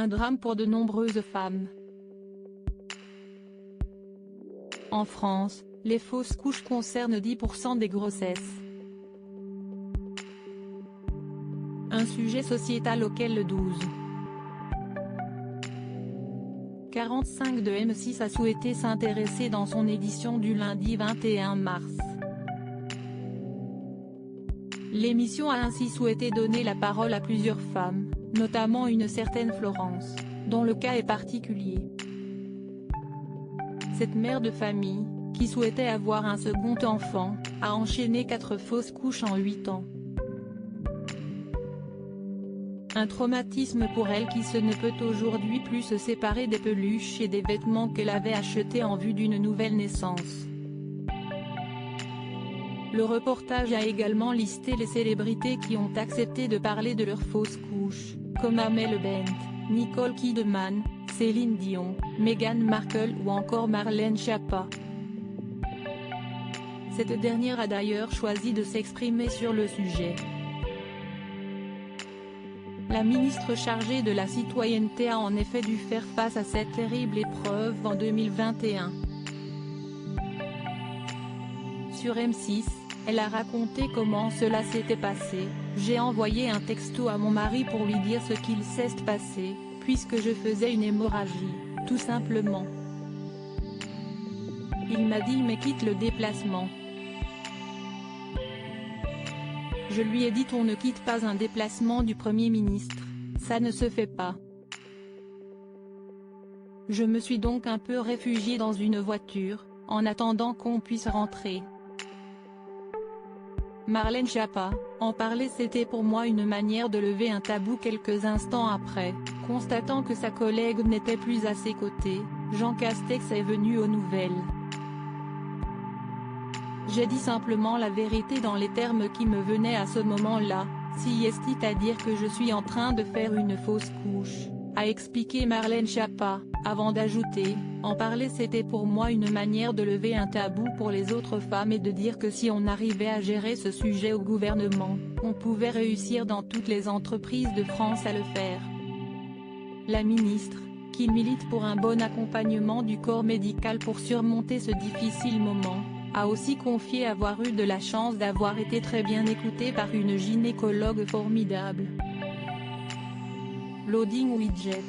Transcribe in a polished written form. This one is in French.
Un drame pour de nombreuses femmes. En France, les fausses couches concernent 10% des grossesses. Un sujet sociétal auquel le 12h45 de M6 a souhaité s'intéresser dans son édition du lundi 21 mars. L'émission a ainsi souhaité donner la parole à plusieurs femmes, notamment une certaine Florence, dont le cas est particulier. Cette mère de famille, qui souhaitait avoir un second enfant, a enchaîné 4 fausses couches en 8 ans. Un traumatisme pour elle qui ne peut aujourd'hui plus se séparer des peluches et des vêtements qu'elle avait achetés en vue d'une nouvelle naissance. Le reportage a également listé les célébrités qui ont accepté de parler de leurs fausses couches, comme Amel Bent, Nicole Kidman, Céline Dion, Meghan Markle ou encore Marlène Schiappa. Cette dernière a d'ailleurs choisi de s'exprimer sur le sujet. La ministre chargée de la citoyenneté a en effet dû faire face à cette terrible épreuve en 2021. Sur M6, elle a raconté comment cela s'était passé. « J'ai envoyé un texto à mon mari pour lui dire ce qu'il s'est passé, puisque je faisais une hémorragie, tout simplement. Il m'a dit mais quitte le déplacement. Je lui ai dit on ne quitte pas un déplacement du Premier ministre, ça ne se fait pas. Je me suis donc un peu réfugiée dans une voiture, en attendant qu'on puisse rentrer. » Marlène Schiappa, en parler c'était pour moi une manière de lever un tabou. Quelques instants après, constatant que sa collègue n'était plus à ses côtés, Jean Castex est venu aux nouvelles. J'ai dit simplement la vérité dans les termes qui me venaient à ce moment-là, c'est-à-dire que je suis en train de faire une fausse couche, a expliqué Marlène Schiappa, avant d'ajouter, en parler c'était pour moi une manière de lever un tabou pour les autres femmes et de dire que si on arrivait à gérer ce sujet au gouvernement, on pouvait réussir dans toutes les entreprises de France à le faire. La ministre, qui milite pour un bon accompagnement du corps médical pour surmonter ce difficile moment, a aussi confié avoir eu de la chance d'avoir été très bien écoutée par une gynécologue formidable. Loading Widget.